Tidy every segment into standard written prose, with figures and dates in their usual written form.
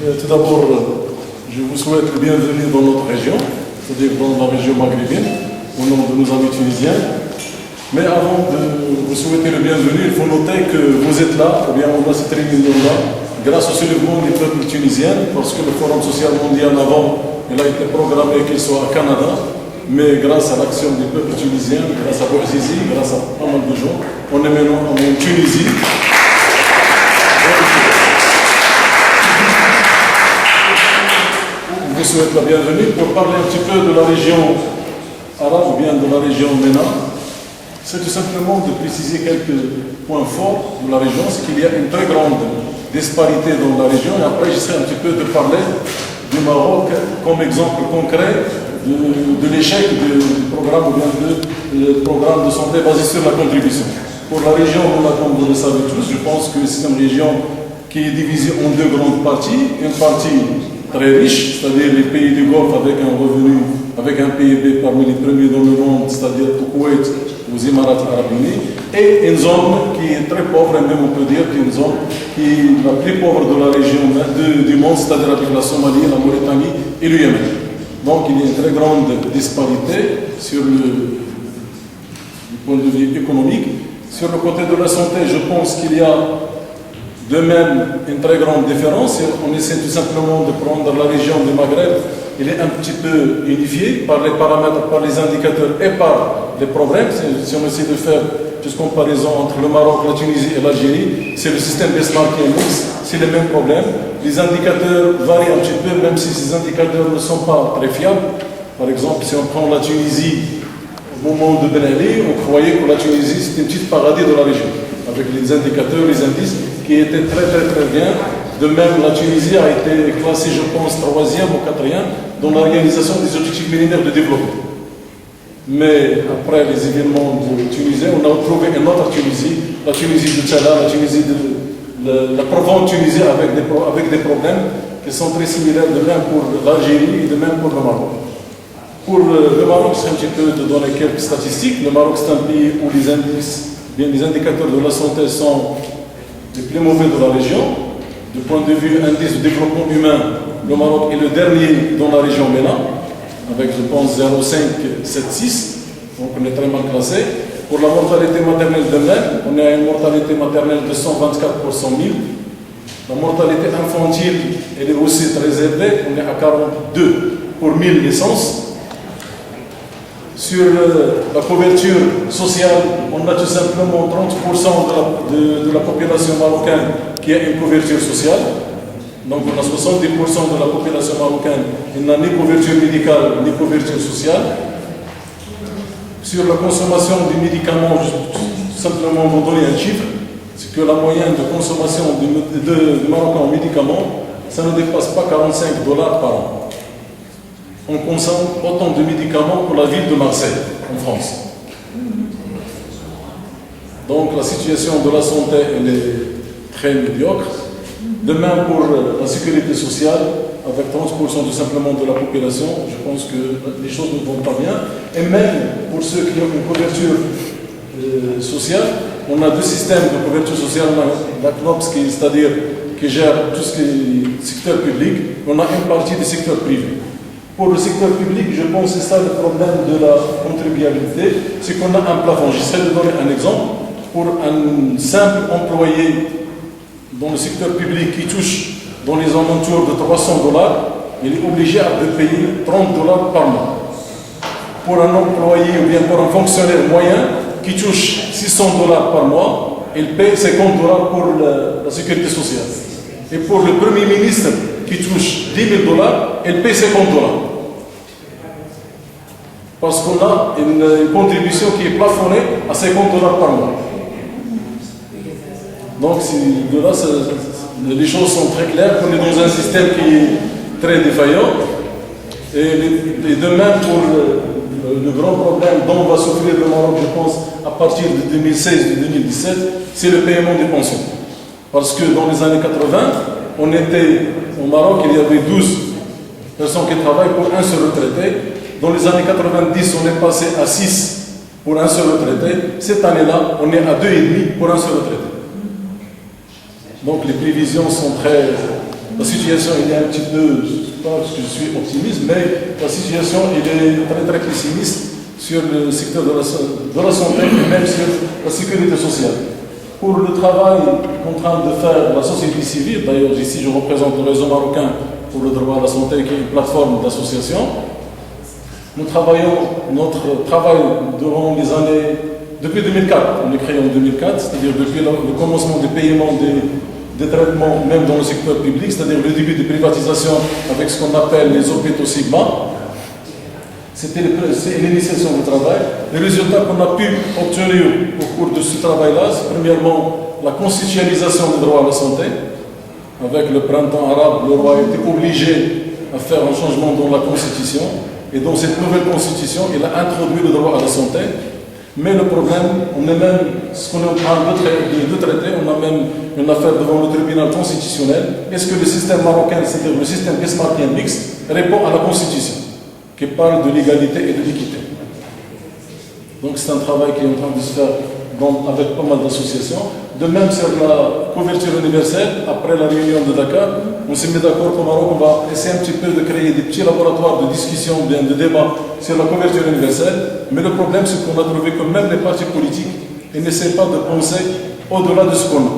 Tout d'abord, je vous souhaite le bienvenue dans notre région, c'est-à-dire dans la région maghrébine, au nom de nos amis tunisiens. Mais avant de vous souhaiter le bienvenu, il faut noter que vous êtes là, ou bien on a cette réunion-là, grâce au soulèvement du peuple tunisien, parce que le Forum social mondial avant, il a été programmé qu'il soit à Canada, mais grâce à l'action du peuple tunisien, grâce à Bouazizi, grâce à pas mal de gens, on est maintenant en Tunisie. Je vous souhaite la bienvenue pour parler un petit peu de la région arabe ou bien de la région MENA. C'est tout simplement de préciser quelques points forts de la région, c'est qu'il y a une très grande disparité dans la région. Et après, j'essaie un petit peu de parler du Maroc comme exemple concret de l'échec du programme ou bien du programme de santé basé sur la contribution. Pour la région, comme vous le savez tous, je pense que c'est une région qui est divisée en deux grandes parties. Une partie très riche, c'est-à-dire les pays du Golfe avec un revenu, avec un PIB parmi les premiers dans le monde, c'est-à-dire au Koweït, aux Émirats arabes unis, et une zone qui est très pauvre, et même on peut dire qu'une zone qui est la plus pauvre de la région du monde, c'est-à-dire avec la Somalie, la Mauritanie et le Yémen. Donc il y a une très grande disparité sur du point de vue économique. Sur le côté de la santé, je pense qu'il y a de même une très grande différence. On essaie tout simplement de prendre la région du Maghreb. Il est un petit peu unifié par les paramètres, par les indicateurs et par les problèmes. Si on essaie de faire une comparaison entre le Maroc, la Tunisie et l'Algérie, c'est le système Besmar qui est mixte, c'est les mêmes problèmes. Les indicateurs varient un petit peu, même si ces indicateurs ne sont pas très fiables. Par exemple, si on prend la Tunisie au moment de Ben Ali, on croyait que la Tunisie c'était une petite paradis de la région, avec les indicateurs, les indices qui étaient très bien. De même, la Tunisie a été classée, je pense, 3e ou 4e dans l'organisation des objectifs millénaires de développement. Mais après les événements de Tunisie, on a retrouvé une autre Tunisie, la Tunisie de Tchala, la Tunisie de la profonde Tunisie avec des problèmes qui sont très similaires, de même pour l'Algérie et de même pour le Maroc. Pour le Maroc, c'est un petit peu de donner quelques statistiques. Le Maroc, c'est un pays où les indicateurs de la santé sont les plus mauvais de la région. Du point de vue indice de développement humain, le Maroc est le dernier dans la région MENA, avec, je pense, 0,576. Donc on est très mal classé. Pour la mortalité maternelle de même, on a une mortalité maternelle de 124 pour 100 000. La mortalité infantile, elle est aussi très élevée. On est à 42 pour 1000 naissances. Sur la couverture sociale, on a tout simplement 30% de la population marocaine qui a une couverture sociale. Donc on a 70% de la population marocaine qui n'a ni couverture médicale ni couverture sociale. Sur la consommation des médicaments, je simplement vous donner un chiffre, c'est que la moyenne de consommation de Marocains en médicaments, ça ne dépasse pas $45 par an. On consomme autant de médicaments que la ville de Marseille, en France. Donc la situation de la santé, elle est très médiocre. De même pour la sécurité sociale, avec 30% tout simplement de la population, je pense que les choses ne vont pas bien. Et même pour ceux qui ont une couverture sociale, on a deux systèmes de couverture sociale. La CNOPS, c'est-à-dire qui gère tout ce qui est secteur public, on a une partie du secteur privé. Pour le secteur public, je pense que c'est ça le problème de la contribuabilité, c'est qu'on a un plafond. J'essaie de donner un exemple. Pour un simple employé dans le secteur public qui touche dans les alentours de $300, il est obligé de payer $30 par mois. Pour un employé ou bien pour un fonctionnaire moyen qui touche $600 par mois, il paye $50 pour la sécurité sociale. Et pour le Premier ministre qui touche $10 000, il paye $50. Parce qu'on a une contribution qui est plafonnée à $50 par mois. Donc de là, les choses sont très claires. On est dans un système qui est très défaillant. Et de même pour le grand problème dont va souffrir le Maroc, je pense, à partir de 2016 et 2017, c'est le paiement des pensions. Parce que dans les années 80, on était au Maroc, il y avait 12 personnes qui travaillent pour un seul retraité. Dans les années 90, on est passé à 6 pour un seul retraité. Cette année-là, on est à 2,5 pour un seul retraité. Donc les prévisions sont très La situation, il est un petit peu, pas parce que je suis optimiste, mais la situation, il est très très pessimiste sur le secteur de la santé et même sur la sécurité sociale. Pour le travail qu'en train de faire la société civile, d'ailleurs ici je représente le réseau marocain pour le droit à la santé qui est une plateforme d'association, nous travaillons notre travail durant les années, depuis 2004, on est créé en 2004, c'est-à-dire depuis le commencement du paiement des traitements, même dans le secteur public, c'est-à-dire le début de privatisation avec ce qu'on appelle les hôpitaux Sigma. C'est l'initiation du travail. Les résultats qu'on a pu obtenir au cours de ce travail-là, c'est premièrement la constitutionnalisation du droit à la santé. Avec le printemps arabe, le roi a été obligé à faire un changement dans la constitution. Et dans cette nouvelle constitution, il a introduit le droit à la santé. Mais le problème, on est même, ce qu'on est en train de traiter, on a même une affaire devant le tribunal constitutionnel. Est-ce que le système marocain, c'est-à-dire le système bismarckien mixte, répond à la constitution qui parle de l'égalité et de l'équité? Donc c'est un travail qui est en train de se faire avec pas mal d'associations. De même sur la couverture universelle, après la réunion de Dakar, on s'est mis d'accord qu'au Maroc, on va essayer un petit peu de créer des petits laboratoires de discussion, de débat sur la couverture universelle. Mais le problème, c'est qu'on a trouvé que même les partis politiques, ils n'essaient pas de penser au-delà de ce qu'on a.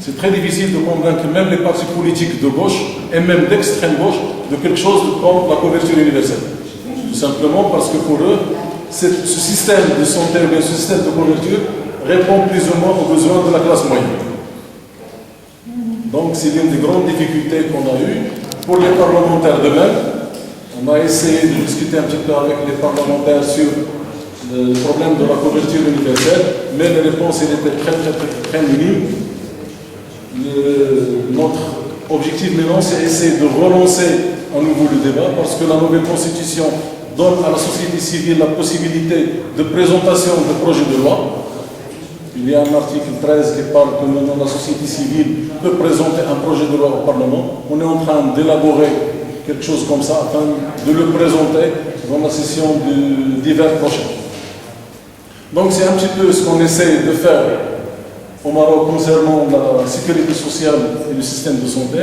C'est très difficile de convaincre même les partis politiques de gauche et même d'extrême gauche de quelque chose comme la couverture universelle. Tout simplement parce que pour eux, ce système de santé, ce système de couverture répond plus ou moins aux besoins de la classe moyenne. Donc c'est l'une des grandes difficultés qu'on a eues. Pour les parlementaires de même, on a essayé de discuter un petit peu avec les parlementaires sur le problème de la couverture universelle, mais les réponses étaient très minimes. Notre objectif maintenant, c'est essayer de relancer à nouveau le débat, parce que la nouvelle constitution donne à la société civile la possibilité de présentation de projets de loi. Il y a un article 13 qui parle que maintenant la société civile peut présenter un projet de loi au Parlement. On est en train d'élaborer quelque chose comme ça afin de le présenter dans la session d'hiver prochain. Donc c'est un petit peu ce qu'on essaie de faire au Maroc concernant la sécurité sociale et le système de santé.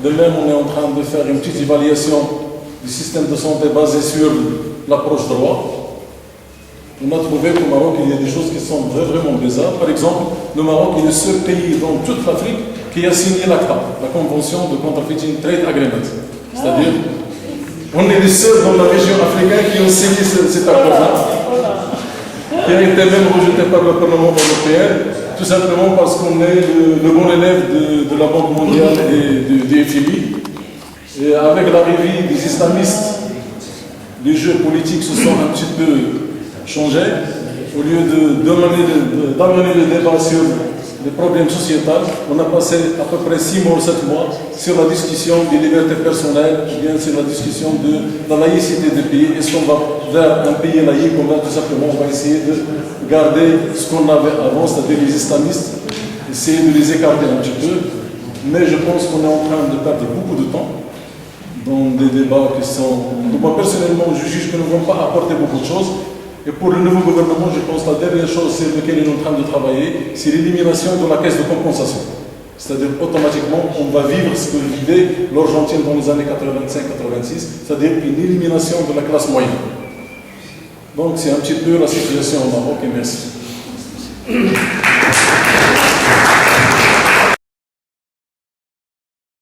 De même, on est en train de faire une petite évaluation du système de santé basé sur l'approche droit. On a trouvé qu'au Maroc, il y a des choses qui sont vraiment bizarres. Par exemple, le Maroc est le seul pays dans toute l'Afrique qui a signé l'ACTA, la Convention de Counterfeiting Trade Agreement. C'est-à-dire, on est les seuls dans la région africaine qui ont signé cet accord-là, qui a été même rejeté par le Parlement européen, tout simplement parce qu'on est le bon élève de la Banque mondiale et du FMI. Et avec l'arrivée des islamistes, les jeux politiques se sont un petit peu changés. Au lieu d'amener le débat sur les problèmes sociétals, on a passé à peu près 6 mois ou 7 mois sur la discussion des libertés personnelles, ou bien sur la discussion de la laïcité du pays. Est-ce qu'on va vers un pays laïque, ou bien tout simplement on va essayer de garder ce qu'on avait avant, c'est-à-dire les islamistes, essayer de les écarter un petit peu. Mais je pense qu'on est en train de perdre beaucoup de temps dans des débats qui sont... Moi personnellement, je juge que nous ne vont pas apporter beaucoup de choses. Et pour le nouveau gouvernement, je pense que la dernière chose sur laquelle il est en train de travailler, c'est l'élimination de la caisse de compensation. C'est-à-dire automatiquement, on va vivre ce que vivait l'Argentine dans les années 85-86, c'est-à-dire une élimination de la classe moyenne. Donc c'est un petit peu la situation au Maroc et merci.